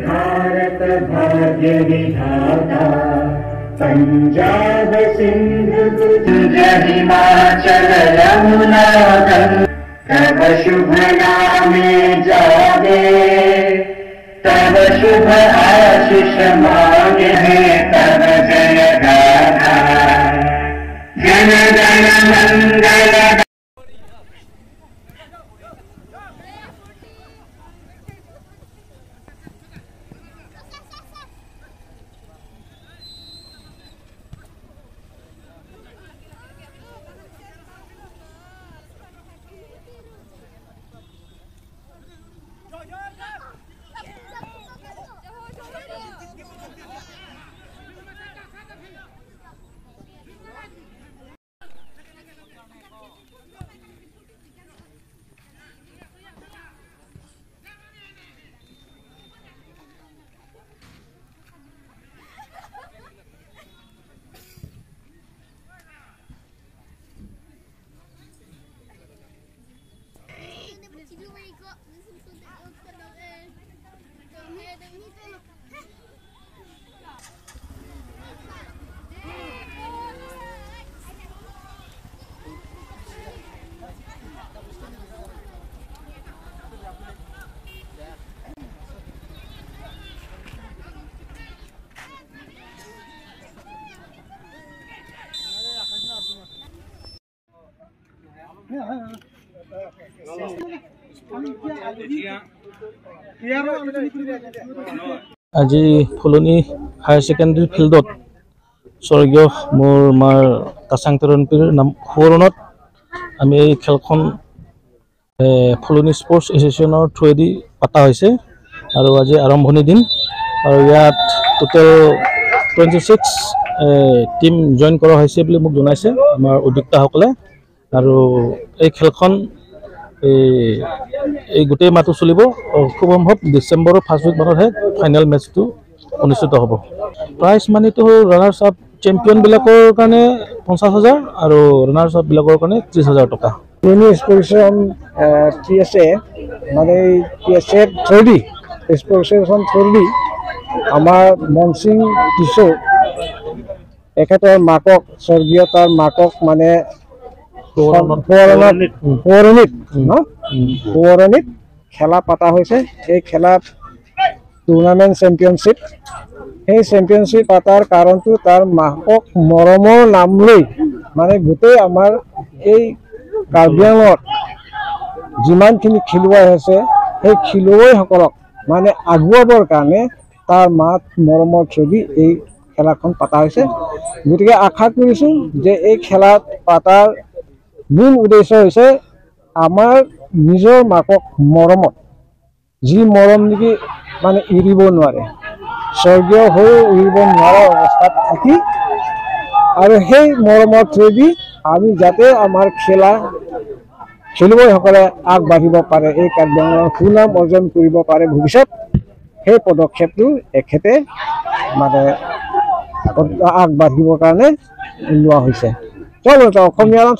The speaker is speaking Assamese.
भारत भाग्य विधाता पंजाब सिंध गुजरात हिमाचल यमुना तब शुभ नामे जागे तब शुभ आशीष मांगे तब जय गाथा जन गण मंगल। আজি ফুলনি হায়াৰ ছেকেণ্ডাৰী ফিল্ডত স্বৰ্গীয় মোৰ মাৰ কাছাং তৰণপীৰ নাম সোঁৱৰণত আমি এই খেলখন ফুলনি স্পৰ্টছ এছ'চিয়েশ্যনৰ থ্ৰুৱেদি পতা হৈছে আৰু আজি আৰম্ভণি দিন আৰু ইয়াত টোটেল 26 টিম জইন কৰা হৈছে বুলি মোক জনাইছে আমাৰ উদ্যোক্তাসকলে আৰু এই খেলখন এই গোটেই মাহটো চলিব খুব সম্ভৱ ডিচেম্বৰৰ ফাৰ্ষ্ট উইক মানতহে ফাইনেল মেচটো অনুষ্ঠিত হ'ব। প্ৰাইজ মানিটো ৰানাৰ্ছ আপ চেম্পিয়নবিলাকৰ কাৰণে 50,000 আৰু ৰানাৰ্ছ আপবিলাকৰ কাৰণে 30,000 টকা। ফুলনি স্পৰ্টছন TSA মানে TSA থ্ৰুদি স্পৰ্টছন থ্ৰুদি আমাৰ মনসিং কিশোৰ এখেতৰ মাকক স্বৰ্গীয় তাৰ মাকক মানে সোঁৱৰণিত খেলা পতা হৈছে। সেই খেলাত টুৰ্ণামেণ্ট চেম্পিয়নশ্বিপ সেই চেম্পিয়নশ্বিপ পতাৰ কাৰণটো তাৰ মাকক মৰমৰ নাম লৈ মানে গোটেই আমাৰ এই কাৰ্বি আংলঙত যিমানখিনি খেলুৱৈ আছে সেই খেলুৱৈসকলক মানে আগুৱাবৰ কাৰণে তাৰ মাত মৰমৰ ছবি এই খেলাখন পতা হৈছে। গতিকে আশা কৰিছোঁ যে এই খেলাত পতাৰ মূল উদ্দেশ্য হৈছে আমাৰ নিজৰ মাকক মৰমত যি মৰম নেকি মানে এৰিব নোৱাৰে স্বৰ্গীয় হৈ এৰিব নোৱাৰা অৱস্থাত থাকি আৰু সেই মৰমৰ থ্ৰুদি আমি যাতে আমাৰ খেলুৱৈসকলে আগবাঢ়িব পাৰে এই কাৰ্বি আংলঙৰ সুনাম অৰ্জন কৰিব পাৰে ভৱিষ্যত সেই পদক্ষেপটো এখেতে মানে আগবাঢ়িবৰ কাৰণে লোৱা হৈছে। চলো অসমীয়া নাম